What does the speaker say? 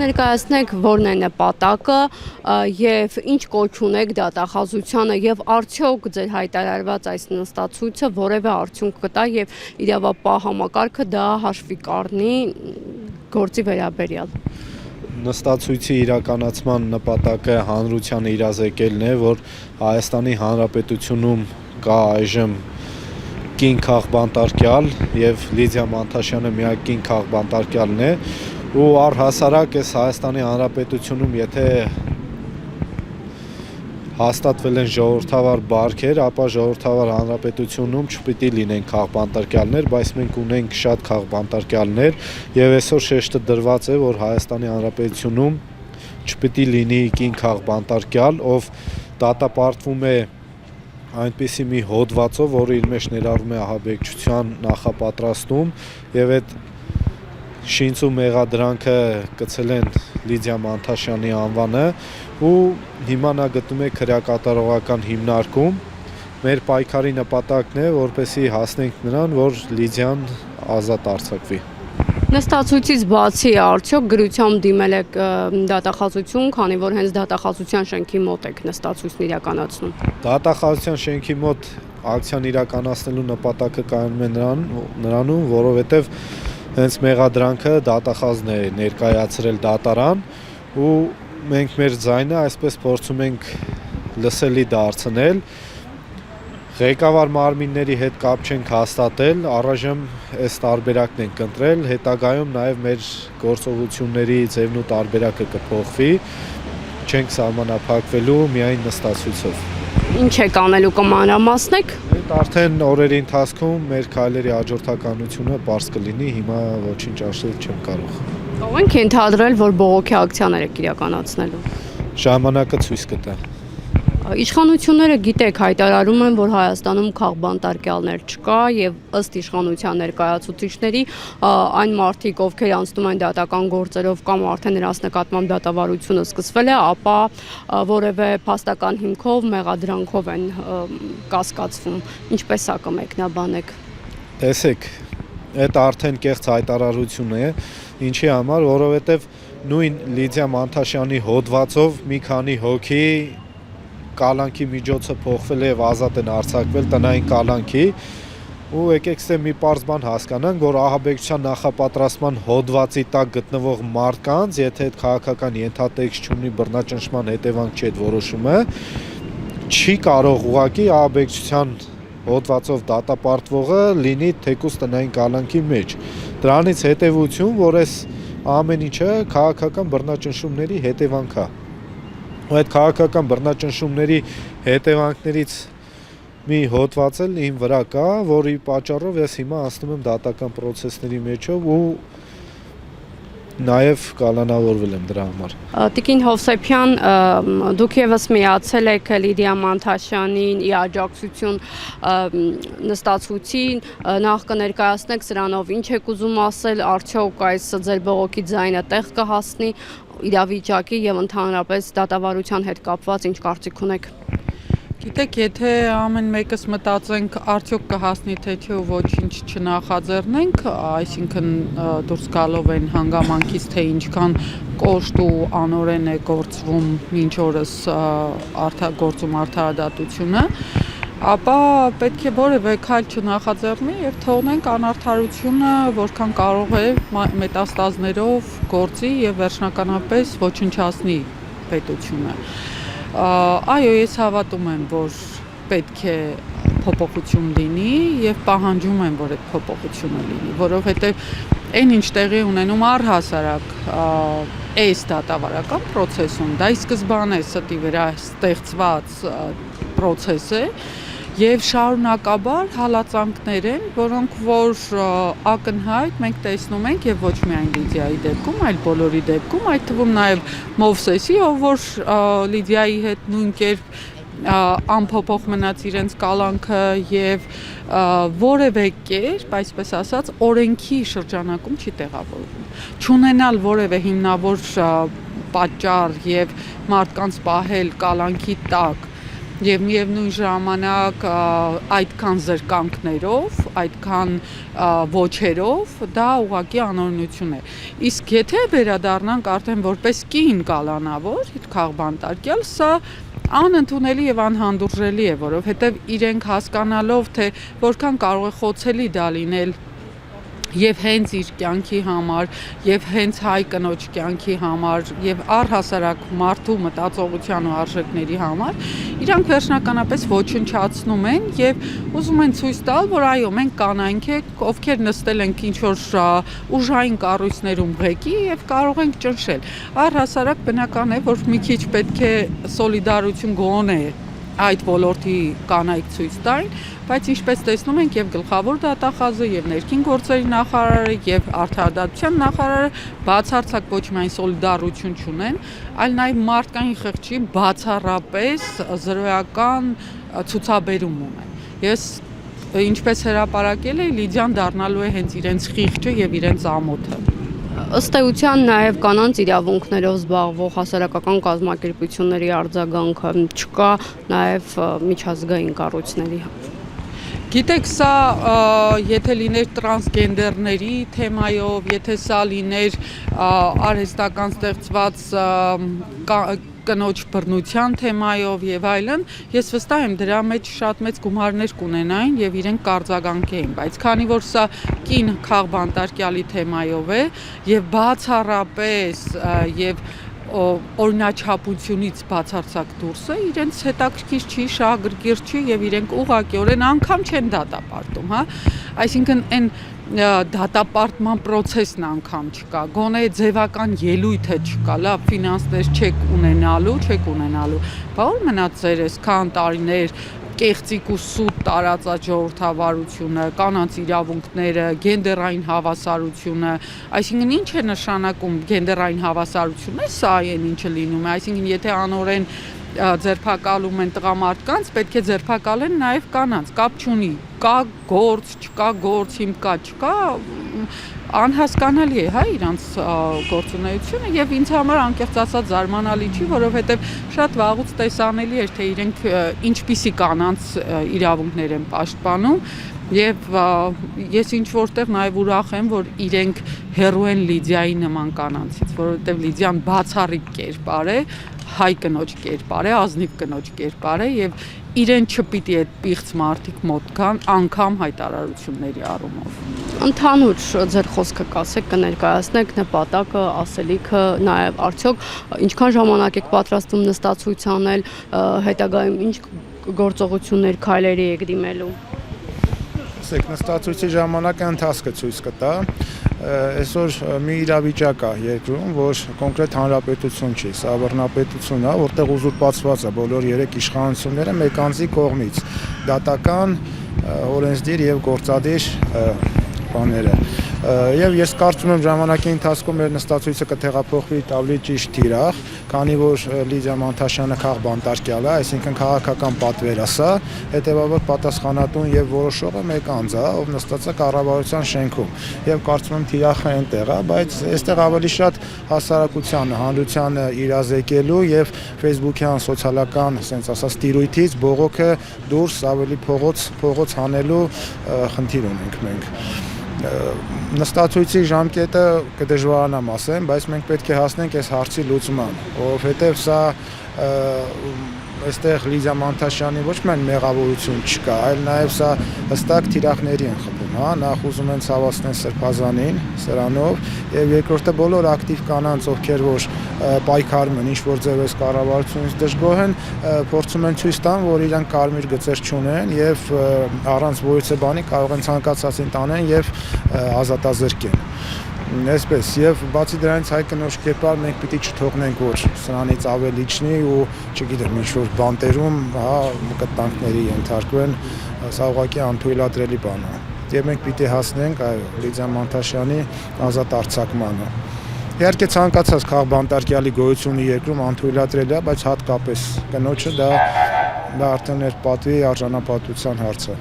կներկայացնեք որն է նպատակը եւ ինչ կոչ ունեք դատախազությանը եւ արդյոք ձեր հայտարարված այս նստացույցը որևէ արդյունք կտա եւ իրավապահ համակարգը դա հաշվի կառնի գործի վերաբերյալ։ Նստացույցի իրականացման նպատակը հանրությանը իրազեկելն է, որ Հայաստանի Հանրապետությունում կա այժմ կին քաղբանտարկյալ եւ Լիդիա Մանթաշյանը միակ կին քաղբանտարկյալն է ու առհասարակ այս Հայաստանի Հանրապետությունում եթե հաստատվել են ժողովրդավար բարքեր, ապա ժողովրդավար հանրապետությունում չպիտի լինեն քաղբանտարկյալներ, բայց մենք ունենք շատ քաղբանտարկյալներ եւ այսօր շեշտը դրված է, որ Հայաստանի Հանրապետությունում չպիտի լինի կին քաղբանտարկյալ, ով դատապարտվում է այնպիսի մի հոդվածով, որը իր մեջ ներառում է ահաբեկչության նախապատրաստում եւ այդ շինծու մեղադրանքը կցել են Լիդիա Մանթաշյանի անվանը ու հիմա նա գտնում է քրեակատարողական հիմնարկում մեր պայքարի նպատակն է որպեսզի հասնենք նրան որ Լիդիան ազատ արձակվի Նստացույցից բացի արդյոք գրությամբ դիմել եք դատախազություն, քանի որ հենց դատախազության շենքի մոտ եք նստացույցն իրականացնում։ Դատախազության շենքի մոտ ակցիան իրականացնելու նպատակը կայանում է նրանում, որովհետև հենց մեղադրանքը դատախազն է ներկայացրել դատարան ու մենք մեր ձայնը այսպես փորձում ենք լսելի դարձնել ղեկավար մարմինների հետ կապ չենք հաստատել, առայժմ այս տարբերակն ենք ընտրել, հետագայում նաև մեր գործողությունների ձևն ու տարբերակը կփոխվի, չենք սահմանափակվելու միայն նստացույցով։ Ինչ եք անելու կմանրամասնեք։ Արդեն օրերի ընթացքում մեր քայլերի հաջորդականությունը բարձ կլինի, հիմա ոչինչ ասել չեմ կարող։ Ո՞վ ենք ենթադրել, որ բողոքի ակցիաներ եք իրականացնելու։ Ժամանակը ցույց կտա։ Իշխանությունները գիտեք հայտարարում են, որ Հայաստանում քաղբանտարկյալներ չկա եւ ըստ իշխանության ներկայացուցիչների այն մարդիկ, ովքեր անցնում են դատական գործերով կամ արդեն նրանց նկատմամբ դատավարությունը սկսվել է, ապա որևէ փաստական հիմքով մեղադրանքով են կասկածվում։ Ինչպես է կմեկնաբանեք։ Տեսեք, այդ արդեն կեղծ հայտարարություն է, ինչի համար, որովհետեւ նույն Լիդիա Մանթաշյանի հոդվածով մի քանի հոգի կալանքի միջոցը փոխվել է եւ ազատ են արձակվել տնային կալանքի ու եկեք ստե մի պարզ բան հասկանանք որ ահաբեկչության նախապատրաստման հոդվածի տակ գտնվող մարդկանց եթե այդ քաղաքական ենթատեքստ չունի բռնաճնշման հետևանք չի այդ որոշումը չի կարող ուղղակի ահաբեկչության հոդվածով դատապարտվողը լինի թեկուզ տնային կալանքի մեջ դրանից հետևություն որ այս ամեն ինչը քաղաքական բռնաճնշումների հետևանք է Այդ քաղաքական բռնաճնշումների հետևանքներից մի հոդված էլ իմ վրա կա, որի պատճառով ես հիմա անցնում եմ դատական process-ների մեջով ու նաև կալանավորվել եմ դրա համար։ Տիկին Հովսեփյան, դուք եւս միացել եք Լիդիա Մանթաշյանին ի աջակցություն նստացույցին, նախ կներկայացնեք սրանով ինչ եք ուզում ասել, արդյոք այս ձեր բողոքի ձայնը տեղ կհասնի իրավիճակի եւ ընդհանրապես դատավարության հետ կապված ինչ կարծիք ունեք։ Գիտեք, եթե ամեն մեկս մտածենք արդյոք կհասնի թե չէ ու ոչինչ չնախաձեռնենք, այսինքն դուրս գալով են հանգամանքից թե ինչքան կոշտ ու անօրեն է գործվում մինչ օրս գործում արդարադատությունը, ապա պետք է որևէ քայլ չնախաձեռնի եւ թողնենք անարդարությունը որքան կարող է մետաստազներով գործի եւ վերջնականապես ոչնչացնի պետությունը։ Այո, ես հավատում եմ, որ պետք է փոփոխություն լինի եւ պահանջում եմ, որ այդ փոփոխությունը լինի, որովհետեւ այն ինչ տեղի ունենում առհասարակ այս դատավարական process-ում, դա ի սկզբանե ստի վրա ստեղծված process է եւ շարունակաբար հալածանքներ են, որոնք որ ակնհայտ մենք տեսնում ենք եւ ոչ միայն Լիդիայի դեպքում, այլ բոլորի դեպքում, այդ թվում նաեւ Մովսեսի, ով որ Լիդիայի հետ նույն կերպ անփոփոխ մնաց իրենց կալանքը եւ որևէ կերպ, այսպես ասած, օրենքի շրջանակում չի տեղավորվում։ Չունենալ որևէ հիմնավոր պատճառ եւ մարդկանց պահել կալանքի տակ եւ միևնույն ժամանակ այդքան զրկանքներով, այդքան ոչերով դա ուղղակի անօրինություն է։ Իսկ եթե վերադառնանք արդեն որպես կին կալանավոր քաղբանտարկյալ, սա անընդունելի եւ անհանդուրժելի է, որովհետեւ իրենք հասկանալով, թե որքան կարող է խոցելի դա լինել եւ հենց իր կյանքի համար, եւ հենց հայ կնոջ կյանքի համար, եւ առհասարակ մարդու մտածողության ու արժեքների համար, իրանք վերջնականապես ոչնչացնում են եւ ուզում են ցույց տալ, որ այո, մենք կանայք ենք, ովքեր նստել ենք ինչ-որ ուժային կառույցներում ղեկի եւ կարող ենք ճնշել։ Առհասարակ բնական է, որ մի քիչ պետք է սոլիդարություն գոնե այդ ոլորտի կանայք ցույց տային, բայց ինչպես տեսնում ենք եւ գլխավոր դատախազը եւ ներքին գործերի նախարարը եւ արդարադատության նախարարը բացարձակ ոչ միայն սոլիդարություն չունեն, այլ նաեւ մարդկային խղճի բացառապես զրոյական ցուցաբերում ունեն։ Ես ինչպես հրապարակել էի, Լիդիան դառնալու է հենց իրենց խիղճը եւ իրենց ամոթը։ Ըստ էության նաև կանանց իրավունքներով զբաղվող հասարակական կազմակերպությունների արձագանքը չկա նաև միջազգային կառույցների։ Գիտեք, սա եթե լիներ տրանսգենդերների թեմայով, եթե սա լիներ արհեստական ստեղծված կնոջ բռնության թեմայով եւ այլն, ես վստահ եմ դրա մեջ շատ մեծ գումարներ կունենային եւ իրենք կարձագանքեին, բայց քանի որ սա կին քաղբանտարկյալի թեմայով է եւ բացառապես եւ օրինաչափությունից բացարձակ դուրս է, իրենց հետաքրքիր չի, շահագրգիռ չի եւ իրենք ուղղակիորեն անգամ չեն դատապարտում, հա, այսինքն այն դատապարտման process-ն անգամ չկա, գոնե ձևական ելույթը չկա, լավ ֆինանսներ չեք ունենալու, բա որ մնաց ձեր այսքան տարիներ կեղծիկ ու սուտ տարածած ժողովրդավարությունը, կանանց իրավունքները, գենդերային հավասարությունը, այսինքն ինչ է նշանակում գենդերային հավասարությունը, սա այն ինչը լինում է, այսինքն եթե անօրեն ձերբակալում են տղամարդկանց, պետք է ձերբակալեն նաև կանանց, կապ չունի, կա գործ, չկա գործ, հիմք կա, չկա, անհասկանալի է, հա, իրանց գործունեությունը եւ ինձ համար անկեղծ ասած զարմանալի չի, որովհետեւ շատ վաղուց տեսանելի էր, թե իրենք ինչպիսի կանանց իրավունքներ են պաշտպանում եւ ես ինչ որտեղ նաեւ ուրախ եմ, որ իրենք հերո են Լիդիայի նման կանանցից, որովհետեւ Լիդիան բացառիկ կերպար է, հայ կնոջ կերպար է, ազնիվ կնոջ կերպար է եւ իրեն չպիտի այդ պիղծ մարդիկ մոտ գան անգամ հայտարարությունների առումով։ Ընդհանուր ձեր խոսքը կասեք, կներկայացնեք նպատակը, ասելիքը, նաև արդյոք ինչքան ժամանակ եք պատրաստվում նստացույց անել, հետագայում ինչ գործողություններ, քայլերի եք դիմելու։ Նստացույցի ժամանակը ընթացքը ցույց կտա, այսօր մի իրավիճակ է երկրում, որ կոնկրետ հանրապետություն չի, սա բռնապետություն է, որտեղ ուզուրպացված է բոլոր 3 իշխանությունները մեկ անձի կողմից, դատական, օրենսդիր եւ գործադիր բաները։ Եվ ես կարծում եմ ժամանակի ընթացքում մեր նստացույցը կթեղափոխվի ավելի ճիշտ թիրախ, քանի որ Լիդիա Մանթաշյանը քաղբանտարկյալ է, այսինքն քաղաքական պատվեր է սա, հետեւաբար պատասխանատուն եւ որոշողը մեկ անձ է, ով նստած է կառավարության շենքում։ Եվ կարծում եմ թիրախը այնտեղ է, բայց այստեղ ավելի շատ հասարակությանը, հանրությանը իրազեկելու եւ Facebook-յան սոցիալական, ասենց ասած, տիրույթից բողոքը դուրս ավելի փողոց հանելու խնդիր ունենք մենք։ Նստացույցի ժամկետը կդժվարանամ ասեմ, բայց մենք պետք է հասնենք այս հարցի լուծման, որովհետև սա այստեղ Լիդիա Մանթաշյանի ոչ միայն մեղավորություն չկա, այլ նաև սա հստակ թիրախների են խփում, հա, նախ ուզում են ցավացնել Սրբազանին սրանով, եւ երկրորդը բոլոր ակտիվ կանանց, ովքեր որ պայքարում են ինչ-որ ձևով կառավարությունից դժգոհ են, փորձում են ցույց տան, որ իրանք կարմիր գծեր չունեն եւ առանց որևէ բանի կարող են ցանկացածին տանեն եւ ազատազրկեն։ Այսպես եւ բացի դրանից հայ կնոջ կերպար մենք պիտի չթողնենք որ սրանից ավելի իջնի ու չգիտեմ ինչ որ բանտերում հա մկտանքների ենթարկվեն, սա ուղղակի անթույլատրելի բան է։ Եվ մենք պիտի հասնենք այո Լիդիա Մանթաշյանի ազատ արձակմանը։ Իհարկե ցանկացած քաղբանտարկյալի գոյությունը երկրում անթույլատրելի է, բայց հատկապես կնոջը դա արդեն էր պատվի արժանապատվության հարց է։